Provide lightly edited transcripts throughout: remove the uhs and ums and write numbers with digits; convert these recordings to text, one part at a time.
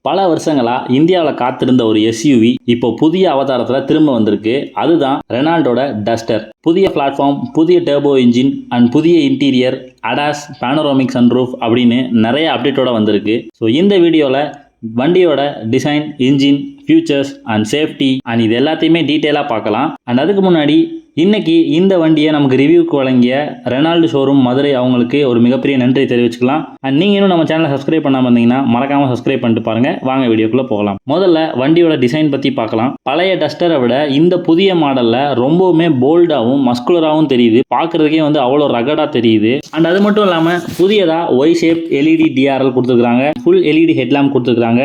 பல வருஷங்களா இந்தியாவில் காத்திருந்த ஒரு எஸ்யூவி இப்போ புதிய அவதாரத்தில் திரும்ப வந்திருக்கு. அதுதான் ரெனால்டோட டஸ்டர். புதிய பிளாட்ஃபார்ம், புதிய டர்போ இன்ஜின் அண்ட் புதிய இன்டீரியர், அடாஸ், பேனோராமிக் சன்ரூஃப் அப்படின்னு நிறைய அப்டேட்டோட வந்திருக்கு. ஸோ இந்த வீடியோவில் வண்டியோட design, engine, futures and safety and இது எல்லாத்தையுமே டீட்டெயிலாக பார்க்கலாம். அண்ட் அதுக்கு முன்னாடி இன்னைக்கு இந்த வண்டியை நமக்கு ரிவ்யூக்கு வழங்கிய ரெனால்டு ஷோரூம் மதுரை அவங்களுக்கு ஒரு மிகப்பெரிய நன்றி தெரிவிச்சுக்கலாம். அண்ட் நீங்கள் இன்னும் நம்ம சேனலை சப்ஸ்கிரைப் பண்ணாமல் இருந்தீங்கன்னா மறக்காமல் சப்ஸ்கிரைப் பண்ணிட்டு பாருங்க. வாங்க வீடியோக்குள்ளே போகலாம். முதல்ல வண்டியோட டிசைன் பற்றி பார்க்கலாம். பழைய டஸ்டரை விட இந்த புதிய மாடலில் ரொம்பவுமே போல்டாகவும் மஸ்குலராகவும் தெரியுது. பார்க்குறதுக்கே அவ்வளோ ரகடாக தெரியுது. அண்ட் அது மட்டும் இல்லாமல் புதியதாக ஒய் ஷேப் எல்இடி டிஆர்எல் கொடுத்துருக்காங்க. ஃபுல் எல்இடி ஹெட்லாம்ப் கொடுத்துருக்காங்க.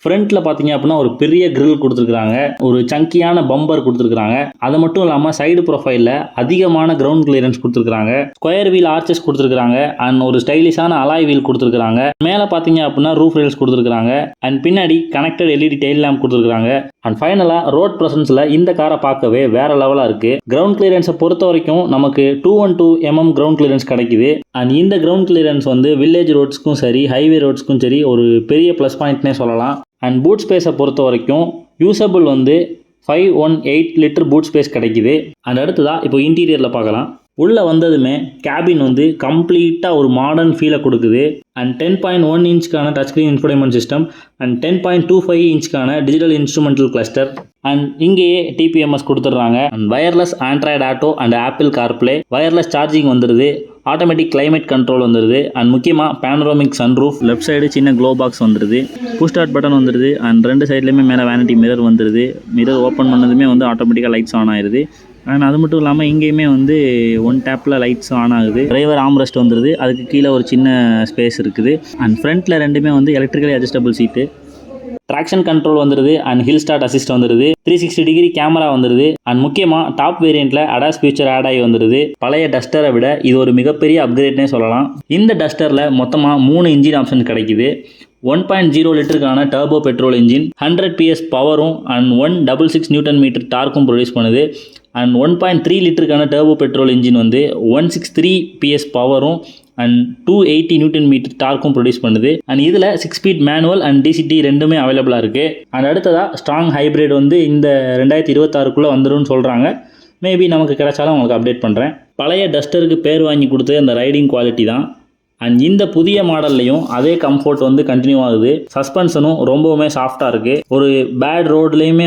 ஃப்ரண்ட்டில் பார்த்தீங்க அப்படின்னா ஒரு பெரிய கிரில் கொடுத்துருக்காங்க. ஒரு சங்கியான பம்பர் கொடுத்துருக்காங்க. அது மட்டும் இல்லாமல் சைடு ப்ரொஃபைலில் அதிகமான கிரவுண்ட் கிளியரன்ஸ் கொடுத்துருக்காங்க. ஸ்கொயர் வீல் ஆர்ச்சஸ் கொடுத்துருக்காங்க. அண்ட் ஒரு ஸ்டைலிஷான அலாய் வீல் கொடுத்துருக்காங்க. மேலே பார்த்தீங்க அப்படின்னா ரூஃப் ரெயில்ஸ் கொடுத்துருக்காங்க. அண்ட் பின்னாடி கனெக்டட் எல்இடி டெயில் லேம்ப் கொடுத்துருக்காங்க. அண்ட் ஃபைனலாக ரோட் ப்ரெசன்ஸில் இந்த காரை பார்க்கவே வேற லெவலாக இருக்குது. கிரவுண்ட் கிளியரன்ஸை பொறுத்த வரைக்கும் நமக்கு 212 mm கிரவுண்ட் கிளியரன்ஸ் கிடைக்குது. அண்ட் இந்த கிரவுண்ட் கிளியரன்ஸ் வில்லேஜ் ரோட்ஸ்க்கும் சரி, ஹைவே ரோட்ஸ்க்கும் சரி ஒரு பெரிய ப்ளஸ் பாயிண்ட்னே சொல்லலாம். அண்ட் பூட் ஸ்பேஸை பொறுத்த வரைக்கும் யூசபிள் 518 லிட்டர் பூட் ஸ்பேஸ் கிடைக்குது. அண்ட் அடுத்ததாக இப்போ இன்டீரியரில் பார்க்கலாம். உள்ளே வந்ததுமே கேபின் கம்ப்ளீட்டாக ஒரு மாடர்ன் ஃபீலை கொடுக்குது. அண்ட் 10.1 இன்ச்சுக்கான touch screen infotainment system and 10.25 இன்ச்சுக்கான டிஜிட்டல் இன்ஸ்ட்ருமெண்டல் கிளஸ்டர். அண்ட் இங்கேயே டிபிஎம்எஸ் கொடுத்துட்றாங்க. And wireless Android Auto and Apple CarPlay, wireless charging வந்துடுது. ஆட்டோமேட்டிக் கிளைமேட் கண்ட்ரோல் வந்துடுது. அண்ட் முக்கியமாக பேனரோமிக் சன்ரூஃப், லெஃப்ட் சைடு சின்ன க்ளோ பாக்ஸ் வந்துடுது. புஷ் ஸ்டார்ட் பட்டன் வந்துடுது. And ரெண்டு சைட்லேயுமே மேலே வேனிட்டி மிரர் வந்துடுது. மிரர் ஓப்பன் பண்ணதுமே ஆட்டோமேட்டிக்காக லைட்ஸ் ஆன் ஆயிடுது. அண்ட் அது மட்டும் இல்லாமல் இங்கேயுமே ஒன் டேப்பில் லைட்ஸ் ஆன் ஆகுது. டிரைவர் ஆம்ரெஸ்ட் வந்துடுது. அதுக்கு கீழே ஒரு சின்ன ஸ்பேஸ் இருக்குது. அண்ட் ஃப்ரண்ட்டில் ரெண்டுமே எலக்ட்ரிக்கலி அட்ஜஸ்டபிள் சீட்டு. ட்ராக்ஷன் கண்ட்ரோல் வந்துடுது. அண்ட் ஹில் ஸ்டார்ட் அசிஸ்ட் வந்துடுது. 360 டிகிரி கேமரா வந்துடுது. அண்ட் முக்கியமாக டாப் வேரியண்ட்டில் அடாஸ் ஃபியூச்சர் ஆட் ஆகி வந்துடுது. பழைய டஸ்டரை விட இது ஒரு மிகப்பெரிய அப்கிரேட்னே சொல்லலாம். இந்த டஸ்டரில் மொத்தமாக 3 இன்ஜின் ஆப்ஷன் கிடைக்குது. 1.0 லிட்டருக்கான டர்போ பெட்ரோல் இன்ஜின் 100 PS பவரும் அண்ட் 166 Nm டார்க்கும் ப்ரொடியூஸ் பண்ணுது. அண்ட் 1.3 லிட்டருக்கான டர்போ பெட்ரோல் இன்ஜின் 163 PS பவரும் அண்ட் 280 Nm டார்க்கும் ப்ரொடியூஸ் பண்ணுது. அண்ட் இதில் 6 ஸ்பீட் மேனுவல் அண்ட் டிசிடி ரெண்டுமே அவைலபிளாக இருக்குது. அண்ட் அடுத்ததாக ஸ்ட்ராங் ஹைப்ரிட் இந்த 2026க்குள்ளே வந்துடும் சொல்கிறாங்க. மேபி நமக்கு கிடைச்சாலும் உங்களுக்கு அப்டேட் பண்ணுறேன். பழைய டஸ்டருக்கு பேர் வாங்கி கொடுத்து அந்த ரைடிங் குவாலிட்டி தான். அண்ட் இந்த புதிய மாடல்லையும் அதே கம்ஃபோர்ட் கண்டினியூ ஆகுது. சஸ்பென்ஷனும் ரொம்பவுமே சாஃப்டாக இருக்குது. ஒரு பேட் ரோட்லேயுமே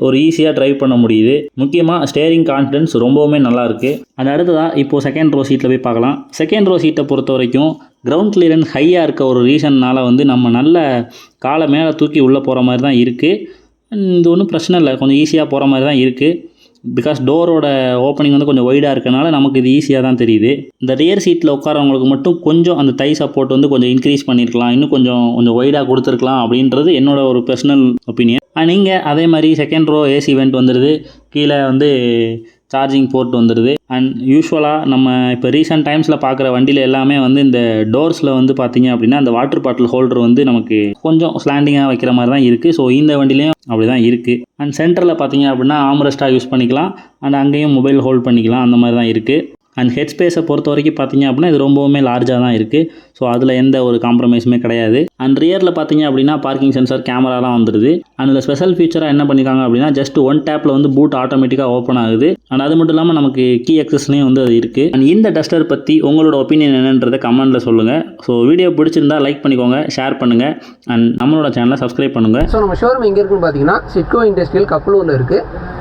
ஒரு ஈஸியாக ட்ரைவ் பண்ண முடியுது. முக்கியமாக ஸ்டேரிங் கான்ஃபிடன்ஸ் ரொம்பவுமே நல்லா இருக்குது. அண்ட் அடுத்ததாக இப்போது செகண்ட் ரோ சீட்டில் போய் பார்க்கலாம். செகண்ட் ரோ சீட்டை பொறுத்த வரைக்கும் கிரவுண்ட் கிளியரன்ஸ் ஹையாக இருக்க ஒரு ரீசன்னால் நம்ம நல்ல காலை மேலே தூக்கி உள்ளே போகிற மாதிரி தான் இருக்குது. இது ஒன்றும் பிரச்சனை இல்லை, கொஞ்சம் ஈஸியாக போகிற மாதிரி தான் இருக்குது. பிகாஸ் டோரோட ஓப்பனிங் கொஞ்சம் ஒய்டாக இருக்கனால நமக்கு இது ஈஸியாக தான் தெரியுது. இந்த ரியர் சீட்டில் உட்காரவங்களுக்கு மட்டும் கொஞ்சம் அந்த தை சப்போர்ட் கொஞ்சம் இன்க்ரீஸ் பண்ணியிருக்கலாம், இன்னும் கொஞ்சம் ஒய்டாக கொடுத்துருக்கலாம் அப்படின்றது என்னோட ஒரு பர்சனல் ஒப்பீனியன். அண்ட் இங்கே அதே மாதிரி செகண்ட் ரோ ஏசி வெண்ட் வந்துடுது. கீழே சார்ஜிங் போர்ட் வந்துடுது. அண்ட் யூஸ்வலாக நம்ம இப்போ ரீசெண்ட் டைம்ஸில் பார்க்குற வண்டியில் எல்லாமே இந்த டோர்ஸில் பார்த்தீங்க அப்படின்னா அந்த வாட்டர் பாட்டில் ஹோல்டர் நமக்கு கொஞ்சம் ஸ்லாண்டிங்காக வைக்கிற மாதிரி தான் இருக்குது. ஸோ இந்த வண்டிலையும் அப்படி தான் இருக்குது. அண்ட் சென்டரில் பார்த்தீங்க அப்படின்னா ஆம்ரெஸ்ட்டாக யூஸ் பண்ணிக்கலாம். அண்ட் அங்கேயும் மொபைல் ஹோல்ட் பண்ணிக்கலாம். அந்த மாதிரி தான் இருக்குது. அண்ட் ஹெட் ஸ்பேஸை பொறுத்த வரைக்கும் பார்த்தீங்க அப்படின்னா இது ரொம்பவுமே லார்ஜாக தான் இருக்குது. ஸோ அதில் எந்த ஒரு காம்ப்ரமைஸுமே கிடையாது. அண்ட் ரியரில் பார்த்தீங்க அப்படின்னா பார்க்கிங் சென்சார், கேமராலாம் வந்துடுது. அண்ட் இதில் ஸ்பெஷல் ஃபீச்சராக என்ன பண்ணியிருக்காங்க அப்படின்னா ஜஸ்ட் ஒன் டேப்பில் பூட் ஆட்டோமேட்டிக்காக ஓப்பன் ஆகுது. அண்ட் அது மட்டும் இல்லாமல் நமக்கு கீ அக்சஸ்லேயும் அது இருக்குது. அண்ட் இந்த டஸ்டர் பற்றி உங்களோட ஒப்பீனியன் என்னன்றதை கமெண்ட்டில் சொல்லுங்கள். ஸோ வீடியோ பிடிச்சிருந்தா லைக் பண்ணிக்கோங்க, ஷேர் பண்ணுங்கள். அண்ட் நம்மளோட சேனலை சப்ஸ்கிரைப் பண்ணுங்கள். ஸோ நம்ம ஷோரூம் எங்கே இருக்குன்னு பார்த்தீங்கன்னா சிட்கோ இண்டஸ்ட்ரியல் கப்பலூரில் இருக்குது.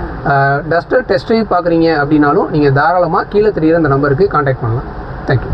டஸ்டர் டெஸ்ட் ட்ரைவ் பார்க்குறீங்க அப்படின்னாலும் நீங்கள் தாராளமாக கீழே தெரியுற அந்த நம்பருக்கு கான்டாக்ட் பண்ணலாம். தேங்க்யூ.